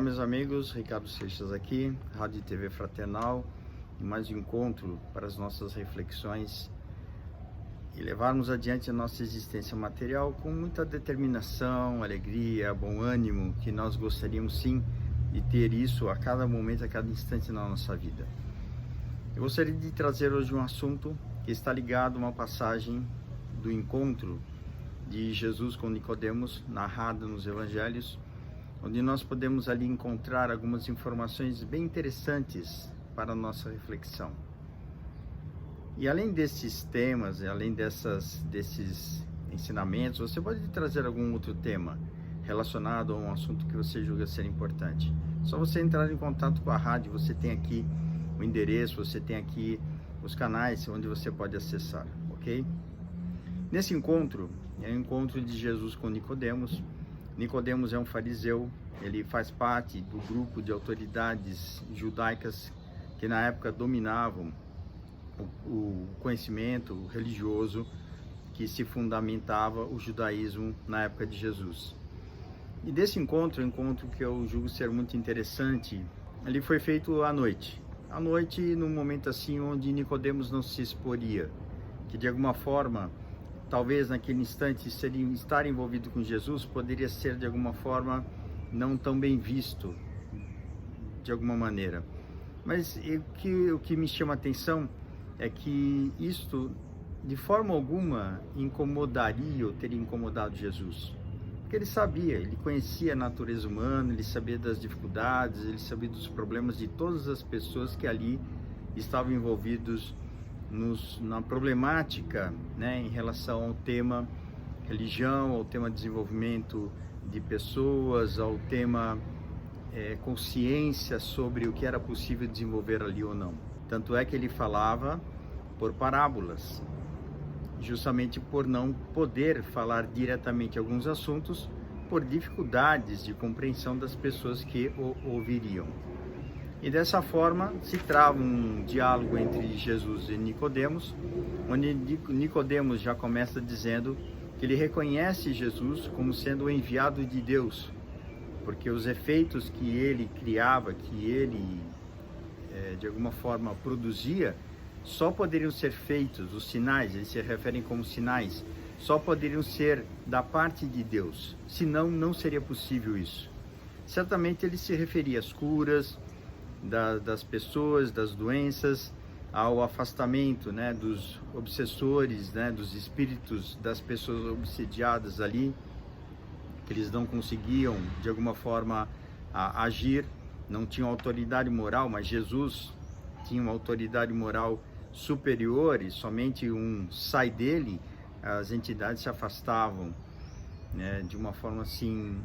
meus amigos, Ricardo Seixas aqui, Rádio e TV Fraternal, e mais um encontro para as nossas reflexões e levarmos adiante a nossa existência material com muita determinação, alegria, bom ânimo, que nós gostaríamos sim de ter isso a cada momento, a cada instante na nossa vida. Eu gostaria de trazer hoje um assunto que está ligado a uma passagem do encontro de Jesus com Nicodemos, narrada nos Evangelhos, onde nós podemos ali encontrar algumas informações bem interessantes para a nossa reflexão. E além desses temas, além desses ensinamentos, você pode trazer algum outro tema relacionado a um assunto que você julga ser importante. Só você entrar em contato com a rádio, você tem aqui o endereço, você tem aqui os canais onde você pode acessar, ok? Nesse encontro, é o encontro de Jesus com Nicodemos. Nicodemos é um fariseu, ele faz parte do grupo de autoridades judaicas que na época dominavam o conhecimento religioso que se fundamentava o judaísmo na época de Jesus. E desse encontro, um encontro que eu julgo ser muito interessante, ele foi feito à noite, num momento assim onde Nicodemos não se exporia, que de alguma forma, talvez naquele instante, estar envolvido com Jesus poderia ser de alguma forma não tão bem visto, de alguma maneira. Mas o que me chama a atenção é que isto, de forma alguma, incomodaria ou teria incomodado Jesus. Porque ele sabia, ele conhecia a natureza humana, ele sabia das dificuldades, ele sabia dos problemas de todas as pessoas que ali estavam envolvidos na problemática, né, em relação ao tema religião, ao tema desenvolvimento de pessoas, ao tema consciência sobre o que era possível desenvolver ali ou não. Tanto é que ele falava por parábolas, justamente por não poder falar diretamente alguns assuntos, por dificuldades de compreensão das pessoas que o ouviriam. E dessa forma se trava um diálogo entre Jesus e Nicodemos, onde Nicodemos já começa dizendo que ele reconhece Jesus como sendo o enviado de Deus, porque os efeitos que ele criava, que ele de alguma forma produzia, só poderiam ser feitos, os sinais, eles se referem como sinais, só poderiam ser da parte de Deus, senão não seria possível isso. Certamente ele se referia às curas das pessoas, das doenças, ao afastamento, né, dos obsessores, né, dos espíritos das pessoas obsediadas ali, que eles não conseguiam de alguma forma agir, não tinham autoridade moral, mas Jesus tinha uma autoridade moral superior, e somente um sai dele, as entidades se afastavam, né, de uma forma assim,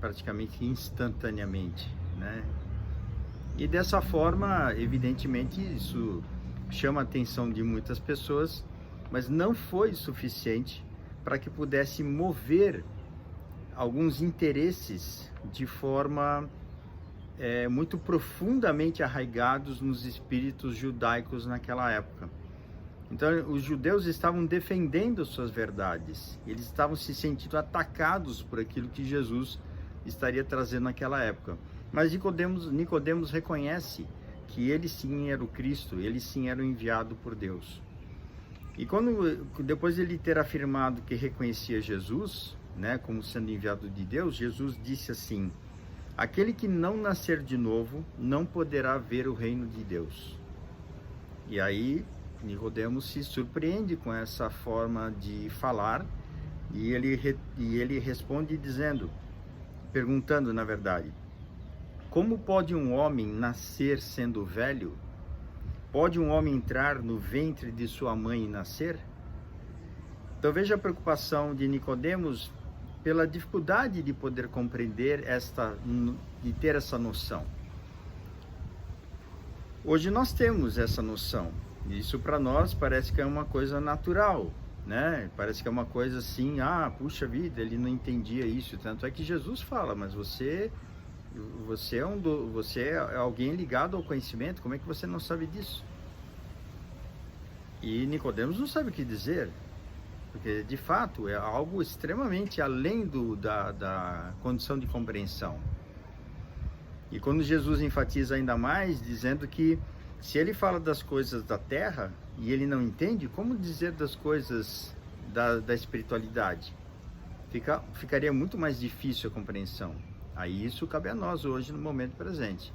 praticamente instantaneamente, né? E dessa forma, evidentemente, isso chama a atenção de muitas pessoas, mas não foi suficiente para que pudesse mover alguns interesses de forma muito profundamente arraigados nos espíritos judaicos naquela época. Então, os judeus estavam defendendo suas verdades, eles estavam se sentindo atacados por aquilo que Jesus estaria trazendo naquela época. Mas Nicodemos reconhece que ele sim era o Cristo, ele sim era o enviado por Deus. E depois de ele ter afirmado que reconhecia Jesus, né, como sendo enviado de Deus, Jesus disse assim: aquele que não nascer de novo não poderá ver o reino de Deus. E aí Nicodemos se surpreende com essa forma de falar, e ele responde perguntando na verdade: como pode um homem nascer sendo velho? Pode um homem entrar no ventre de sua mãe e nascer? Então veja a preocupação de Nicodemos pela dificuldade de poder compreender de ter essa noção. Hoje nós temos essa noção. Isso para nós parece que é uma coisa natural, né? Parece que é uma coisa assim, puxa vida, ele não entendia isso. Tanto é que Jesus fala, mas você é alguém ligado ao conhecimento, como é que você não sabe disso? E Nicodemos não sabe o que dizer, porque de fato é algo extremamente além da condição de compreensão. E quando Jesus enfatiza ainda mais, dizendo que se ele fala das coisas da terra e ele não entende, como dizer das coisas da espiritualidade? Ficaria muito mais difícil a compreensão. Aí isso cabe a nós hoje, no momento presente,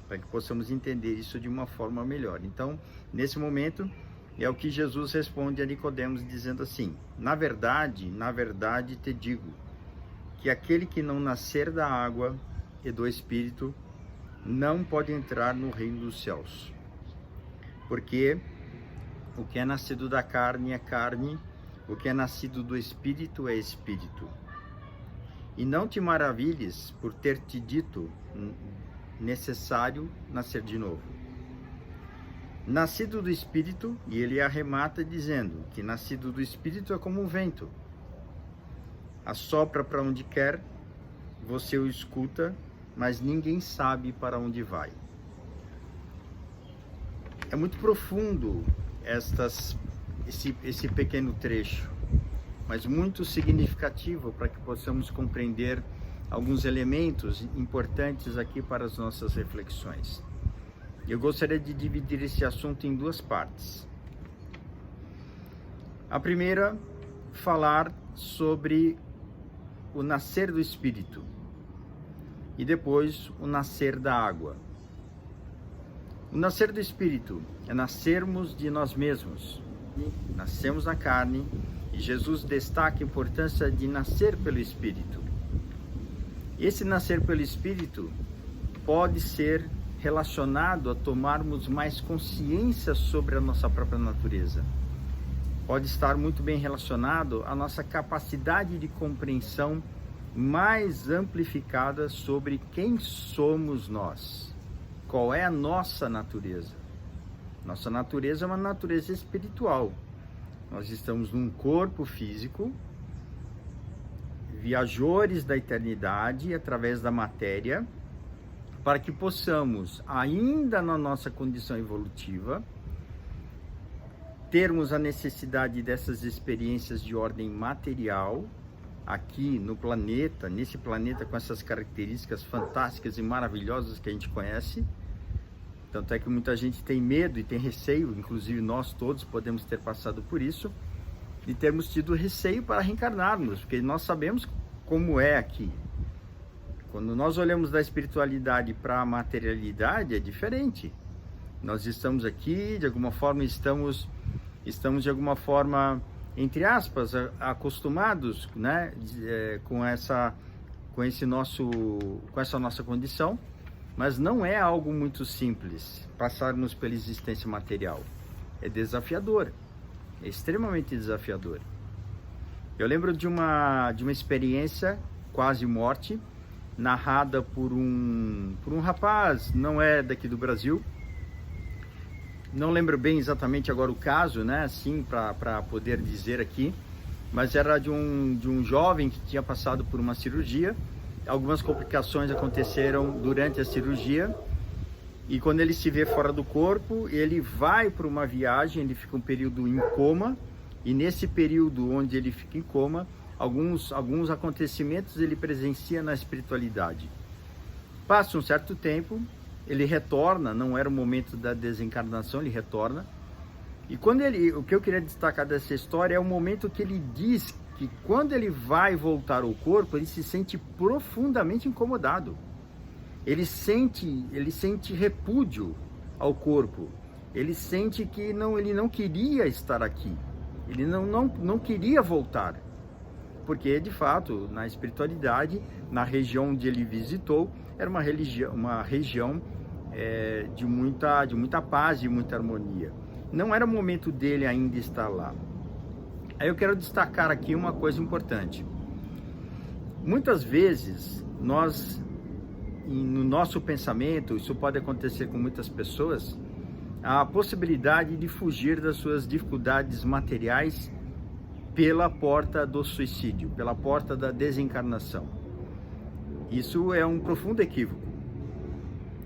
para que possamos entender isso de uma forma melhor. Então, nesse momento, é o que Jesus responde a Nicodemos, dizendo assim: na verdade te digo, que aquele que não nascer da água e do Espírito não pode entrar no reino dos céus. Porque o que é nascido da carne é carne, o que é nascido do Espírito é Espírito. E não te maravilhes por ter te dito necessário nascer de novo. Nascido do Espírito, e ele arremata dizendo que nascido do Espírito é como um vento. Assopra para onde quer, você o escuta, mas ninguém sabe para onde vai. É muito profundo esse pequeno trecho, mas muito significativo para que possamos compreender alguns elementos importantes aqui para as nossas reflexões. Eu gostaria de dividir esse assunto em duas partes. A primeira, falar sobre o nascer do Espírito e depois o nascer da água. O nascer do Espírito é nascermos de nós mesmos. Nascemos na carne e Jesus destaca a importância de nascer pelo Espírito. Esse nascer pelo Espírito pode ser relacionado a tomarmos mais consciência sobre a nossa própria natureza. Pode estar muito bem relacionado à nossa capacidade de compreensão mais amplificada sobre quem somos nós. Qual é a nossa natureza? Nossa natureza é uma natureza espiritual. Nós estamos num corpo físico, viajores da eternidade através da matéria, para que possamos, ainda na nossa condição evolutiva, termos a necessidade dessas experiências de ordem material aqui no planeta, nesse planeta com essas características fantásticas e maravilhosas que a gente conhece. Tanto é que muita gente tem medo e tem receio, inclusive nós todos podemos ter passado por isso, e termos tido receio para reencarnarmos, porque nós sabemos como é aqui. Quando nós olhamos da espiritualidade para a materialidade, é diferente. Nós estamos aqui, de alguma forma, estamos de alguma forma, entre aspas, acostumados, né, com essa nossa condição, mas não é algo muito simples passarmos pela existência material. É desafiador, é extremamente desafiador. Eu lembro de uma experiência quase morte, narrada por um rapaz, não é daqui do Brasil. Não lembro bem exatamente agora o caso, né, assim, para poder dizer aqui, mas era de um jovem que tinha passado por uma cirurgia. Algumas complicações aconteceram durante a cirurgia, e quando ele se vê fora do corpo, ele vai para uma viagem, ele fica um período em coma, e nesse período onde ele fica em coma, alguns acontecimentos ele presencia na espiritualidade. Passa um certo tempo, ele retorna, não era o momento da desencarnação, ele retorna. E o que eu queria destacar dessa história é o momento que ele diz que quando ele vai voltar ao corpo, ele se sente profundamente incomodado. Ele sente repúdio ao corpo. Ele sente que ele não queria estar aqui. Ele não queria voltar. Porque, de fato, na espiritualidade, na região onde ele visitou, era uma região de muita paz, de muita harmonia. Não era o momento dele ainda estar lá. Aí eu quero destacar aqui uma coisa importante. Muitas vezes, no nosso pensamento, isso pode acontecer com muitas pessoas, a possibilidade de fugir das suas dificuldades materiais pela porta do suicídio, pela porta da desencarnação. Isso é um profundo equívoco.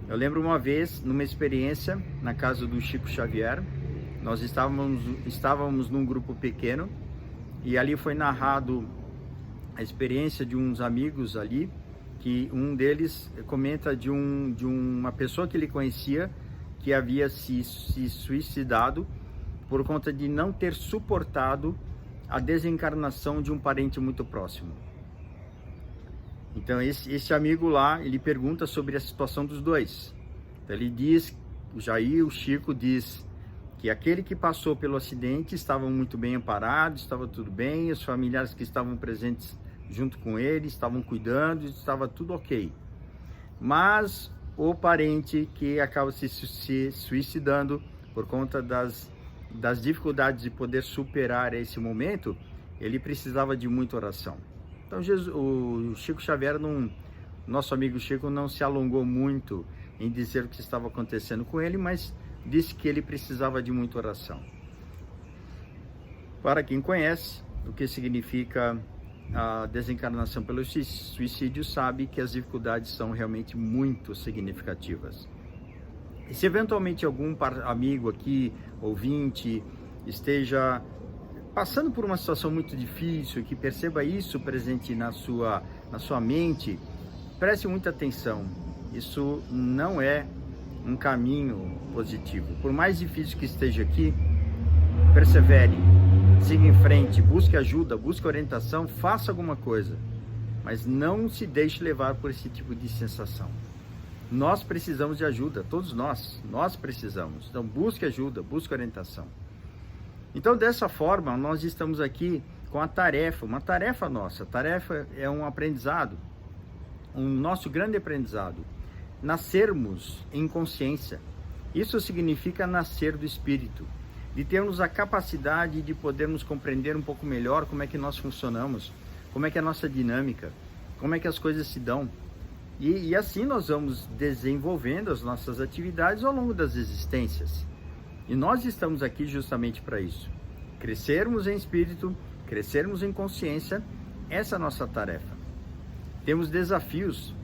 Eu lembro uma vez, numa experiência na casa do Chico Xavier, nós estávamos num grupo pequeno, e ali foi narrado a experiência de uns amigos ali, que um deles comenta de uma pessoa que ele conhecia que havia se suicidado por conta de não ter suportado a desencarnação de um parente muito próximo. Então esse amigo lá, ele pergunta sobre a situação dos dois. Então ele diz, o Chico diz que aquele que passou pelo acidente estava muito bem amparado, estava tudo bem, os familiares que estavam presentes junto com ele estavam cuidando, estava tudo ok. Mas o parente que acaba se suicidando por conta das dificuldades de poder superar esse momento, ele precisava de muita oração. Então o Chico Xavier, nosso amigo Chico, não se alongou muito em dizer o que estava acontecendo com ele, mas disse que ele precisava de muita oração. Para quem conhece o que significa a desencarnação pelo suicídio, sabe que as dificuldades são realmente muito significativas. E se eventualmente algum amigo aqui, ouvinte, esteja passando por uma situação muito difícil, que perceba isso presente na sua mente, preste muita atenção. Isso não é um caminho positivo. Por mais difícil que esteja aqui, persevere, siga em frente, busque ajuda, busque orientação, faça alguma coisa, mas não se deixe levar por esse tipo de sensação. Nós precisamos de ajuda, todos nós precisamos. Então busque ajuda, busque orientação. Então dessa forma nós estamos aqui com a tarefa, uma tarefa nossa. A tarefa é um aprendizado, um nosso grande aprendizado. Nascermos em consciência. Isso significa nascer do Espírito, de termos a capacidade de podermos compreender um pouco melhor como é que nós funcionamos, como é que é a nossa dinâmica, como é que as coisas se dão. E assim nós vamos desenvolvendo as nossas atividades ao longo das existências. E nós estamos aqui justamente para isso. Crescermos em espírito, crescermos em consciência, essa é a nossa tarefa. Temos desafios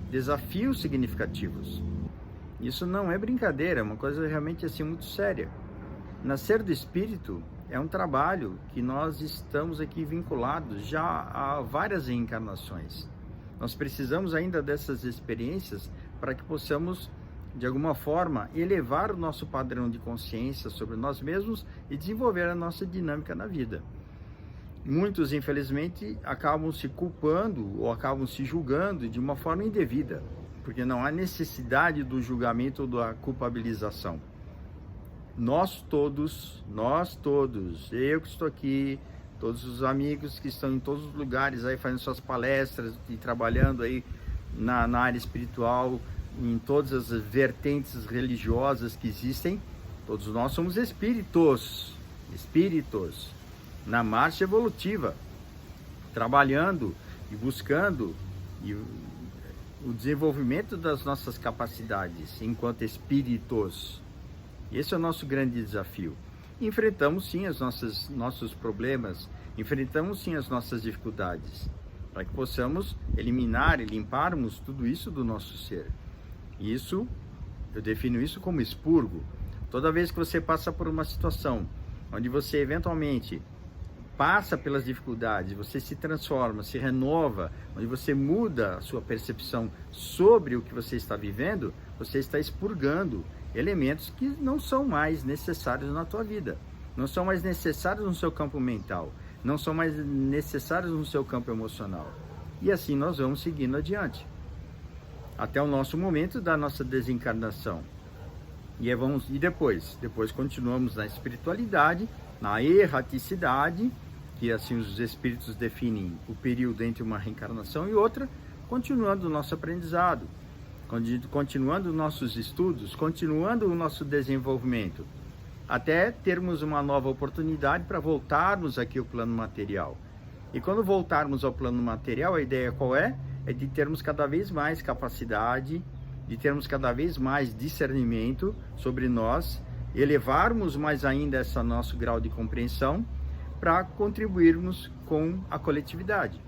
significativos. Isso não é brincadeira, é uma coisa realmente assim muito séria. Nascer do Espírito é um trabalho que nós estamos aqui vinculados já a várias reencarnações. Nós precisamos ainda dessas experiências para que possamos, de alguma forma, elevar o nosso padrão de consciência sobre nós mesmos e desenvolver a nossa dinâmica na vida. Muitos, infelizmente, acabam se culpando ou acabam se julgando de uma forma indevida, porque não há necessidade do julgamento ou da culpabilização. Nós todos, eu que estou aqui, todos os amigos que estão em todos os lugares aí fazendo suas palestras e trabalhando aí na área espiritual, em todas as vertentes religiosas que existem, todos nós somos espíritos na marcha evolutiva, trabalhando e buscando o desenvolvimento das nossas capacidades enquanto espíritos. Esse é o nosso grande desafio. Enfrentamos sim os nossos problemas, enfrentamos sim as nossas dificuldades, para que possamos eliminar e limparmos tudo isso do nosso ser. Isso, eu defino isso como expurgo. Toda vez que você passa por uma situação onde você eventualmente passa pelas dificuldades, você se transforma, se renova, onde você muda a sua percepção sobre o que você está vivendo, você está expurgando elementos que não são mais necessários na tua vida, não são mais necessários no seu campo mental, não são mais necessários no seu campo emocional. E assim nós vamos seguindo adiante, até o nosso momento da nossa desencarnação. E depois continuamos na espiritualidade, na erraticidade, que assim os espíritos definem o período entre uma reencarnação e outra, continuando o nosso aprendizado, continuando nossos estudos, continuando o nosso desenvolvimento, até termos uma nova oportunidade para voltarmos aqui ao plano material. E quando voltarmos ao plano material, a ideia qual é? É de termos cada vez mais capacidade, de termos cada vez mais discernimento sobre nós, elevarmos mais ainda esse nosso grau de compreensão para contribuirmos com a coletividade.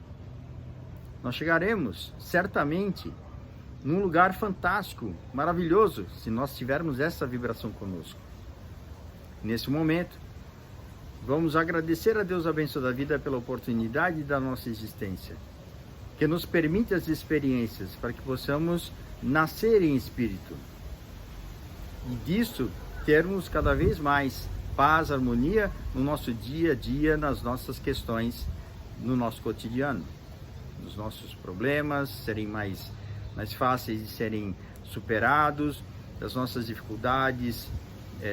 Nós chegaremos certamente num lugar fantástico, maravilhoso, se nós tivermos essa vibração conosco. Nesse momento, vamos agradecer a Deus, a bênção da vida, pela oportunidade da nossa existência. que nos permite as experiências para que possamos nascer em espírito. E disso termos cada vez mais paz, harmonia no nosso dia a dia, nas nossas questões, no nosso cotidiano. Os nossos problemas serem mais fáceis de serem superados, as nossas dificuldades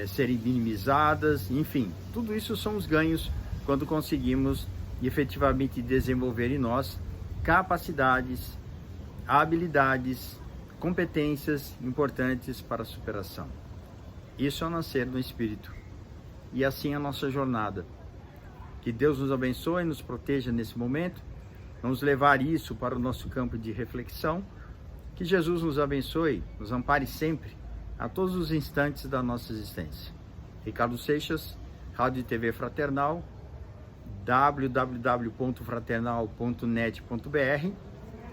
serem minimizadas, enfim, tudo isso são os ganhos quando conseguimos efetivamente desenvolver em nós capacidades, habilidades, competências importantes para a superação. Isso é o nascer no Espírito. E assim a nossa jornada. Que Deus nos abençoe e nos proteja nesse momento. Vamos levar isso para o nosso campo de reflexão. Que Jesus nos abençoe, nos ampare sempre, a todos os instantes da nossa existência. Ricardo Seixas, Rádio e TV Fraternal, www.fraternal.net.br.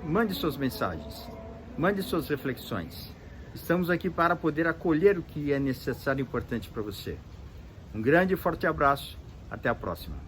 Mande suas mensagens, mande suas reflexões. Estamos aqui para poder acolher o que é necessário e importante para você. Um grande e forte abraço. Até a próxima.